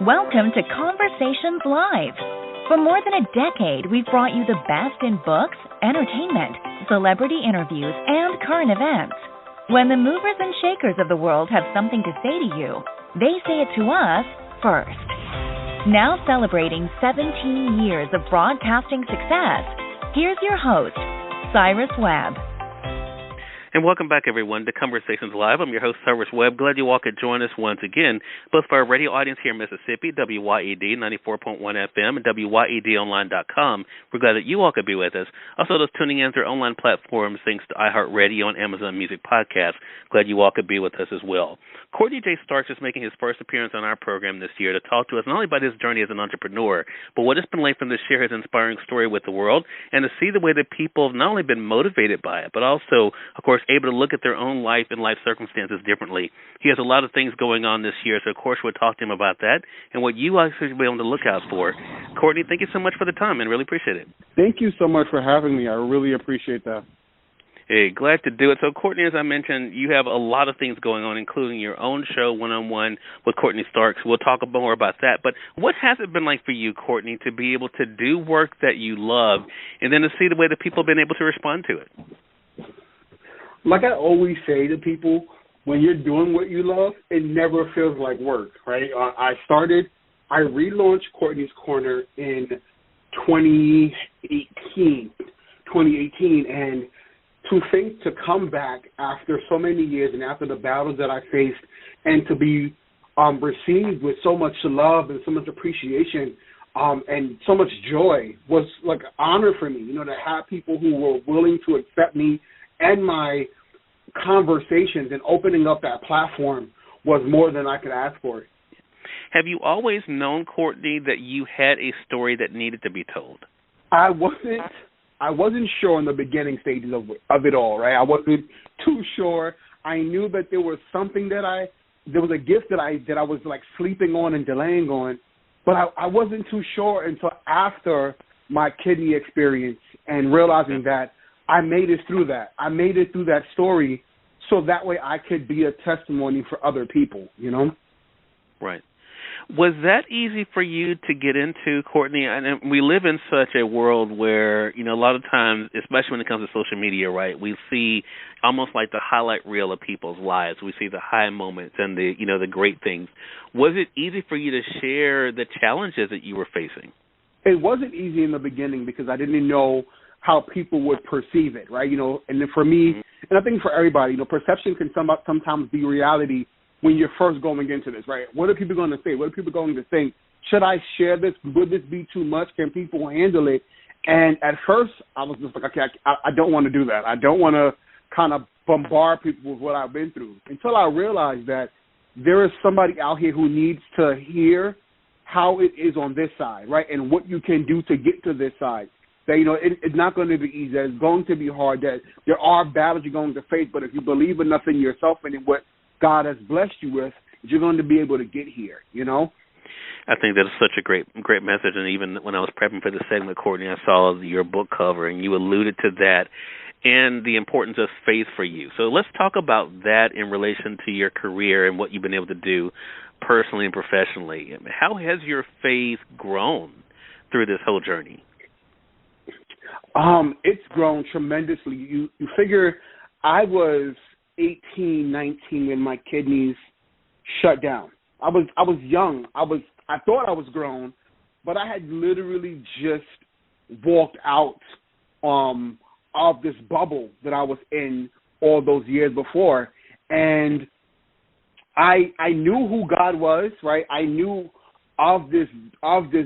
Welcome to Conversations Live. For more than a decade, we've brought you the best in books, entertainment, celebrity interviews, and current events. When the movers and shakers of the world have something to say to you, they say it to us first. Now celebrating 17 years of broadcasting success, here's your host, Cyrus Webb. And welcome back, everyone, to Conversations Live. I'm your host, Cyrus Webb. Glad you all could join us once again, both for our radio audience here in Mississippi, WYED 94.1 FM, and WYEDonline.com. We're glad that you all could be with us. Also, those tuning in through online platforms, thanks to iHeartRadio and Amazon Music Podcasts. Glad you all could be with us as well. Courtney-j-Starks is making his first appearance on our program this year to talk to us not only about his journey as an entrepreneur, but what it's been like for him to share his inspiring story with the world and to see the way that people have not only been motivated by it, but also, of course, able to look at their own life and life circumstances differently. He has a lot of things going on this year, so of course we'll talk to him about that and what you guys should be able to look out for. Courtney, thank you so much for the time, and really appreciate it. Thank you so much for having me. I really appreciate that. Hey, glad to do it. So, Courtney, as I mentioned, you have a lot of things going on, including your own show, One-on-One with Courtney Starks. We'll talk more about that. But what has it been like for you, Courtney, to be able to do work that you love and then to see the way that people have been able to respond to it? Like I always say to people, when you're doing what you love, it never feels like work, right? I relaunched Courtney's Corner in 2018, and to think to come back after so many years and after the battles that I faced and to be received with so much love and so much appreciation and so much joy was like an honor for me, to have people who were willing to accept me and my conversations and opening up that platform was more than I could ask for. Have you always known, Courtney, that you had a story that needed to be told? I wasn't sure in the beginning stages of it all, right? I wasn't too sure. I knew that there was something there was a gift that I was like sleeping on and delaying on, but I wasn't too sure until after my kidney experience and realizing that I made it through that. I made it through that story so that way I could be a testimony for other people, Right. Was that easy for you to get into, Courtney? And we live in such a world where, a lot of times, especially when it comes to social media, right, we see almost like the highlight reel of people's lives. We see the high moments and the great things. Was it easy for you to share the challenges that you were facing? It wasn't easy in the beginning because I didn't know how people would perceive it, right? And then for me, and I think for everybody, perception can sometimes be reality when you're first going into this, right? What are people going to say? What are people going to think? Should I share this? Would this be too much? Can people handle it? And at first, I was just like, okay, I don't want to do that. I don't want to kind of bombard people with what I've been through until I realized that there is somebody out here who needs to hear how it is on this side, right? And what you can do to get to this side. That, it's not going to be easy. That it's going to be hard. That there are battles you're going to face. But if you believe enough in yourself and in what God has blessed you with, you're going to be able to get here, I think that's such a great message. And even when I was prepping for the segment, Courtney, I saw your book cover, and you alluded to that and the importance of faith for you. So let's talk about that in relation to your career and what you've been able to do personally and professionally. How has your faith grown through this whole journey? It's grown tremendously. You figure I was 18, 19 when my kidneys shut down. I was young. I thought I was grown, but I had literally just walked out of this bubble that I was in all those years before. And I knew who God was, right? I knew of this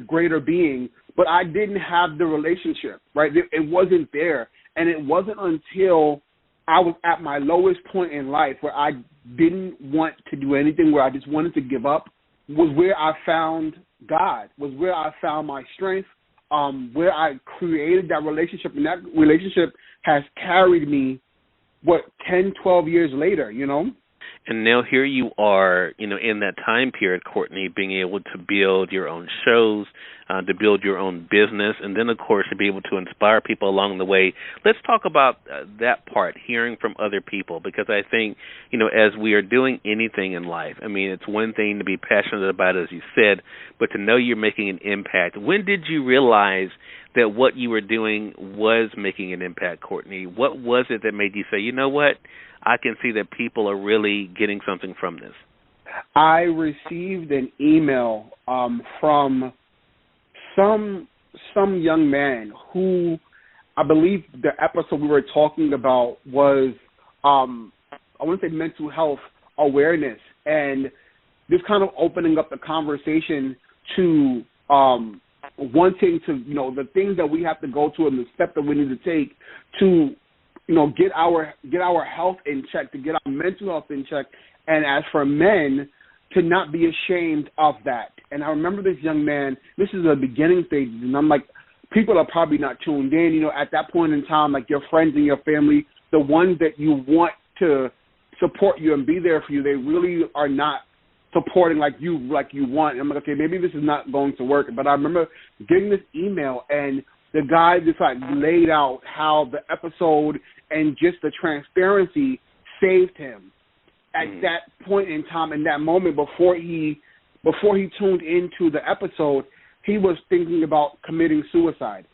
greater being, but I didn't have the relationship, right? It wasn't there. And it wasn't until I was at my lowest point in life where I didn't want to do anything, where I just wanted to give up, was where I found God, was where I found my strength, where I created that relationship. And that relationship has carried me, 10, 12 years later, And now here you are, in that time period, Courtney, being able to build your own shows, to build your own business, and then, of course, to be able to inspire people along the way. Let's talk about that part, hearing from other people, because I think, as we are doing anything in life, I mean, it's one thing to be passionate about it, as you said, but to know you're making an impact. When did you realize that what you were doing was making an impact, Courtney? What was it that made you say, you know what, I can see that people are really getting something from this? I received an email from some young man who, I believe the episode we were talking about was, I want to say mental health awareness, and this kind of opening up the conversation to wanting to, the things that we have to go to and the steps that we need to take to, get our health in check, to get our mental health in check, and as for men, to not be ashamed of that. And I remember this young man, this is the beginning stages, and I'm like, people are probably not tuned in, at that point in time, like your friends and your family, the ones that you want to support you and be there for you, they really are not supporting like you want. And I'm like, okay, maybe this is not going to work. But I remember getting this email, and the guy just laid out how the episode and just the transparency saved him at that point in time, in that moment before he tuned into the episode. He was thinking about committing suicide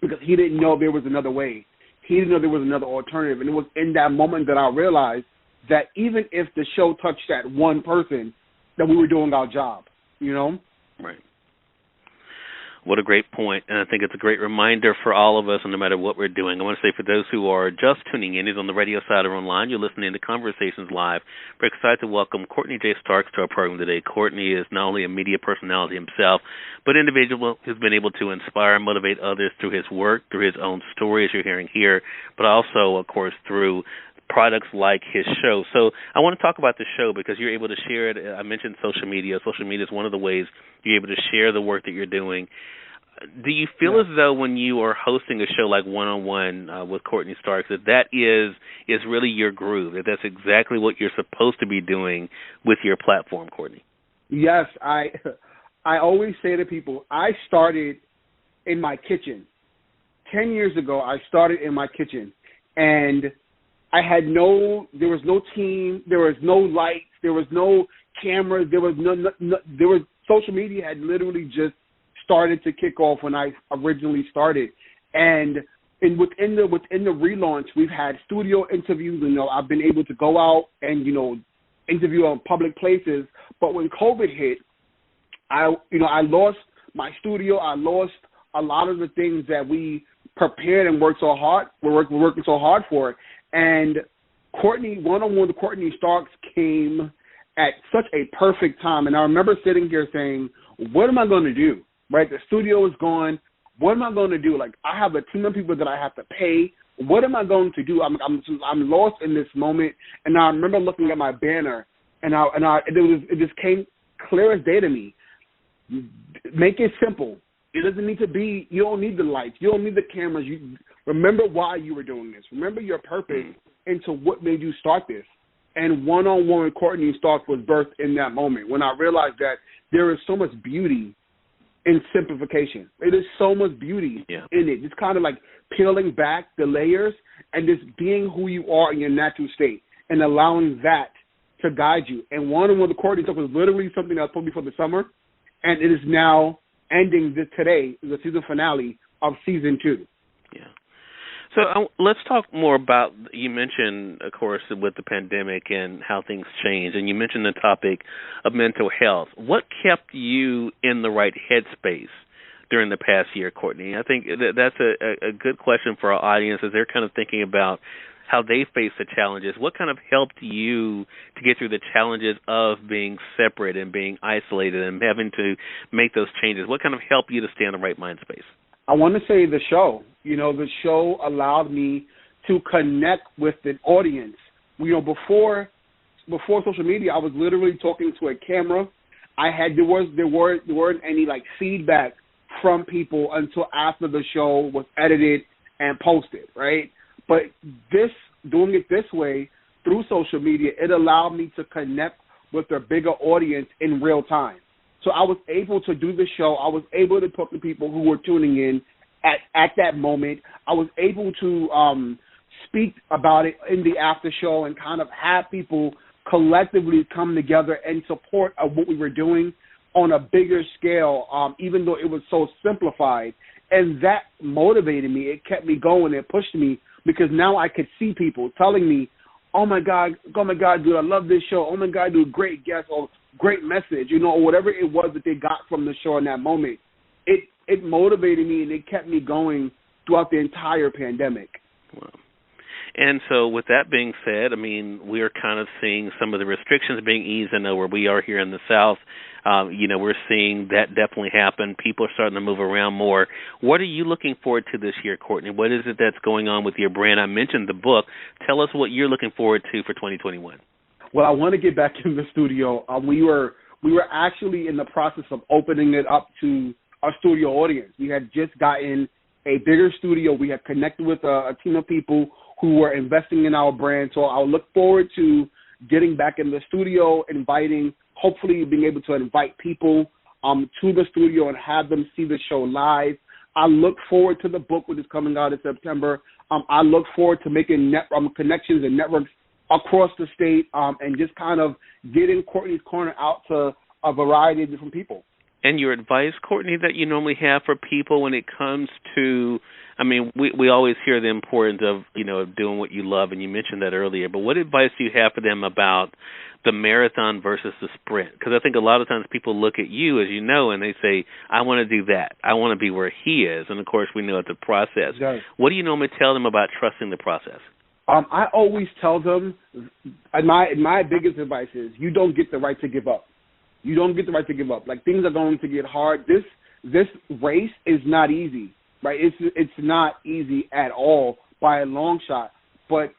because he didn't know there was another way. He didn't know there was another alternative. And it was in that moment that I realized that even if the show touched that one person, that we were doing our job, Right. What a great point, and I think it's a great reminder for all of us, and no matter what we're doing. I want to say for those who are just tuning in, either on the radio side or online, you're listening to Conversations Live. We're excited to welcome Courtney-J-Starks to our program today. Courtney is not only a media personality himself, but an individual who's been able to inspire and motivate others through his work, through his own story, as you're hearing here, but also, of course, through products like his show. So I want to talk about the show because you're able to share it. I mentioned social media. Social media is one of the ways you're able to share the work that you're doing. Do you feel as though when you are hosting a show like One-on-One with Courtney Starks that is really your groove, that that's exactly what you're supposed to be doing with your platform, Courtney? Yes, I always say to people, I started in my kitchen. 10 years ago, I started in my kitchen, and there was no team, there was no lights, there was no cameras, there was social media had literally just started to kick off when I originally started. And within the relaunch, we've had studio interviews, I've been able to go out and, interview on public places. But when COVID hit, I lost my studio, I lost a lot of the things that we prepared and worked so hard, we're working so hard for. And One-on-One with Courtney Starks came at such a perfect time. And I remember sitting here saying, what am I going to do? Right? The studio is gone. What am I going to do? Like, I have a team of people that I have to pay. What am I going to do? I'm lost in this moment. And I remember looking at my banner, and it just came clear as day to me. Make it simple. It doesn't need to be. You don't need the lights. You don't need the cameras. You remember why you were doing this. Remember your purpose into what made you start this. And One-on-One with Courtney Starks was birthed in that moment when I realized that there is so much beauty in simplification. It is so much beauty in it. Just kind of like peeling back the layers and just being who you are in your natural state and allowing that to guide you. And One-on-One with Courtney Starks was literally something that was supposed to be for the summer, and it is now ending today, the season finale of season 2. Yeah. So let's talk more about, you mentioned, of course, with the pandemic and how things changed, and you mentioned the topic of mental health. What kept you in the right headspace during the past year, Courtney? I think that's a good question for our audience as they're kind of thinking about how they face the challenges. What kind of helped you to get through the challenges of being separate and being isolated and having to make those changes? What kind of helped you to stay in the right mind space? I want to say the show. The show allowed me to connect with an audience. Before social media, I was literally talking to a camera. There weren't any feedback from people until after the show was edited and posted, right? But doing it this way through social media, it allowed me to connect with a bigger audience in real time. So I was able to do the show. I was able to talk to people who were tuning in at that moment. I was able to speak about it in the after show and kind of have people collectively come together and support of what we were doing on a bigger scale, even though it was so simplified. And that motivated me. It kept me going. It pushed me because now I could see people telling me, oh, my God, dude, I love this show. Oh, my God, dude, great guest or great message, or whatever it was that they got from the show in that moment. It motivated me and it kept me going throughout the entire pandemic. Wow. And so with that being said, I mean, we're kind of seeing some of the restrictions being eased. I know where we are here in the South, we're seeing that definitely happen. People are starting to move around more. What are you looking forward to this year, Courtney? What is it that's going on with your brand? I mentioned the book. Tell us what you're looking forward to for 2021. Well, I want to get back in the studio. We were actually in the process of opening it up to our studio audience. We had just gotten a bigger studio. We had connected with a team of people who were investing in our brand. So I'll look forward to getting back in the studio, hopefully being able to invite people to the studio and have them see the show live. I look forward to the book, which is coming out in September. I look forward to making connections and networks across the state and just kind of getting Courtney's Corner out to a variety of different people. And your advice, Courtney, that you normally have for people when it comes to, I mean, we always hear the importance of, of doing what you love, and you mentioned that earlier, but what advice do you have for them about the marathon versus the sprint? Because I think a lot of times people look at you, as you know, and they say, I want to do that. I want to be where he is. And, of course, we know it's a process. Yes. What do you normally tell them about trusting the process? I always tell them, my biggest advice is you don't get the right to give up. You don't get the right to give up. Like, things are going to get hard. This race is not easy, right? It's not easy at all by a long shot. But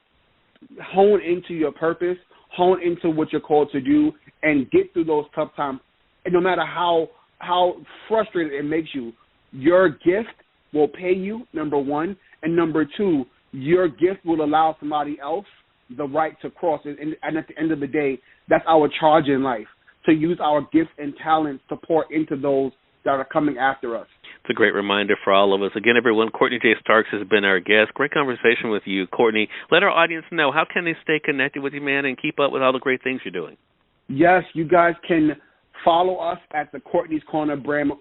hone into your purpose, hone into what you're called to do, and get through those tough times. And no matter how frustrated it makes you, your gift will pay you, number one. And number two, your gift will allow somebody else the right to cross. And at the end of the day, that's our charge in life, to use our gifts and talents to pour into those that are coming after us. It's a great reminder for all of us. Again, everyone, Courtney J. Starks has been our guest. Great conversation with you, Courtney. Let our audience know, how can they stay connected with you, man, and keep up with all the great things you're doing? Yes, you guys can follow us at the Courtneys Corner brand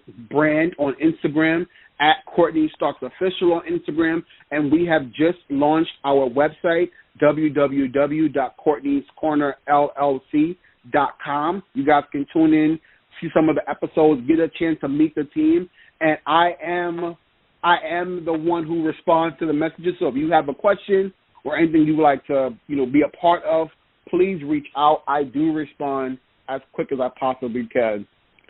on Instagram, at Courtney Starks Official on Instagram, and we have just launched our website, www.courtneyscornerllc.com. You guys can tune in, see some of the episodes, get a chance to meet the team, and I am the one who responds to the messages. So if you have a question or anything you would like to, be a part of, please reach out. I do respond as quick as I possibly can.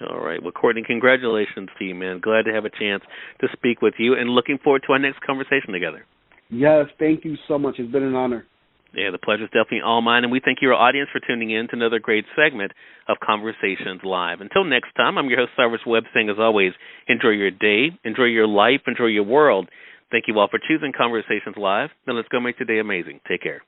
All right. Well, Courtney, congratulations to you, man. Glad to have a chance to speak with you and looking forward to our next conversation together. Yes, thank you so much. It's been an honor. Yeah, the pleasure is definitely all mine, and we thank your audience for tuning in to another great segment of Conversations Live. Until next time, I'm your host, Cyrus Webb, saying, as always, enjoy your day, enjoy your life, enjoy your world. Thank you all for choosing Conversations Live. Now let's go make today amazing. Take care.